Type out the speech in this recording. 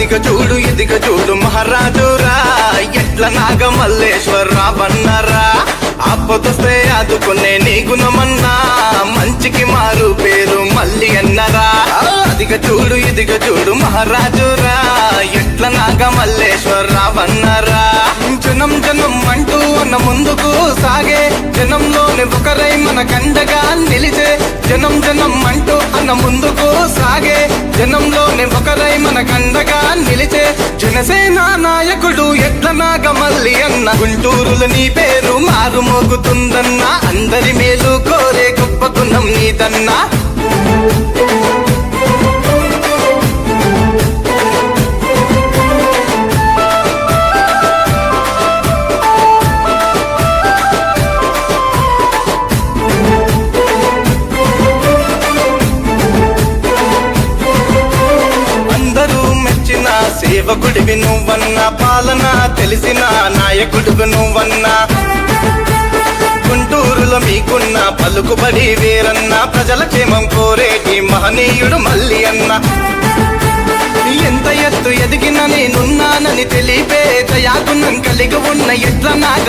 ఇదిగ చూడు మహారాజురా ఎట్ల నాగమల్లేశ్వరరా బన్నరా ఆపదొస్తే ఆదుకునే నీ గుణమన్నా మంచికి మారు పేరు మళ్ళీ అన్నరా ఇదిగ చూడు మహారాజురా ఎట్ల నాగమల్లేశ్వరరా బన్నరా జనం జనం అంటూ అన్న ముందుకు సాగే జనంలోని ఒకరై మన కండగా నిలిచే జనం జనం అంటూ అన్న ముందుకు సాగే జనంలోని ఒకరై మన కండగా నిలిచే జనసేన నాయకుడు ఎట్ల నాగమల్లి అన్న గుంటూరులో నీ పేరు మారు మోగుతుందన్నా అందరి మేలు కోరే గొప్ప గుణం నీదన్నా సేవకుడివి నువ్వన్నా పాలన తెలిసిన నాయకుడివి నువ్వన్నా గుంటూరులో మీకున్న పలుకుబడి వేరన్నా ప్రజల క్షేమం కోరేటి మహనీయుడు మళ్ళీ అన్న ఎంత ఎత్తు ఎదిగిన నేనున్నానని తెలిపే దయాగుణం కలిగి ఉన్న ఎట్ల నాగ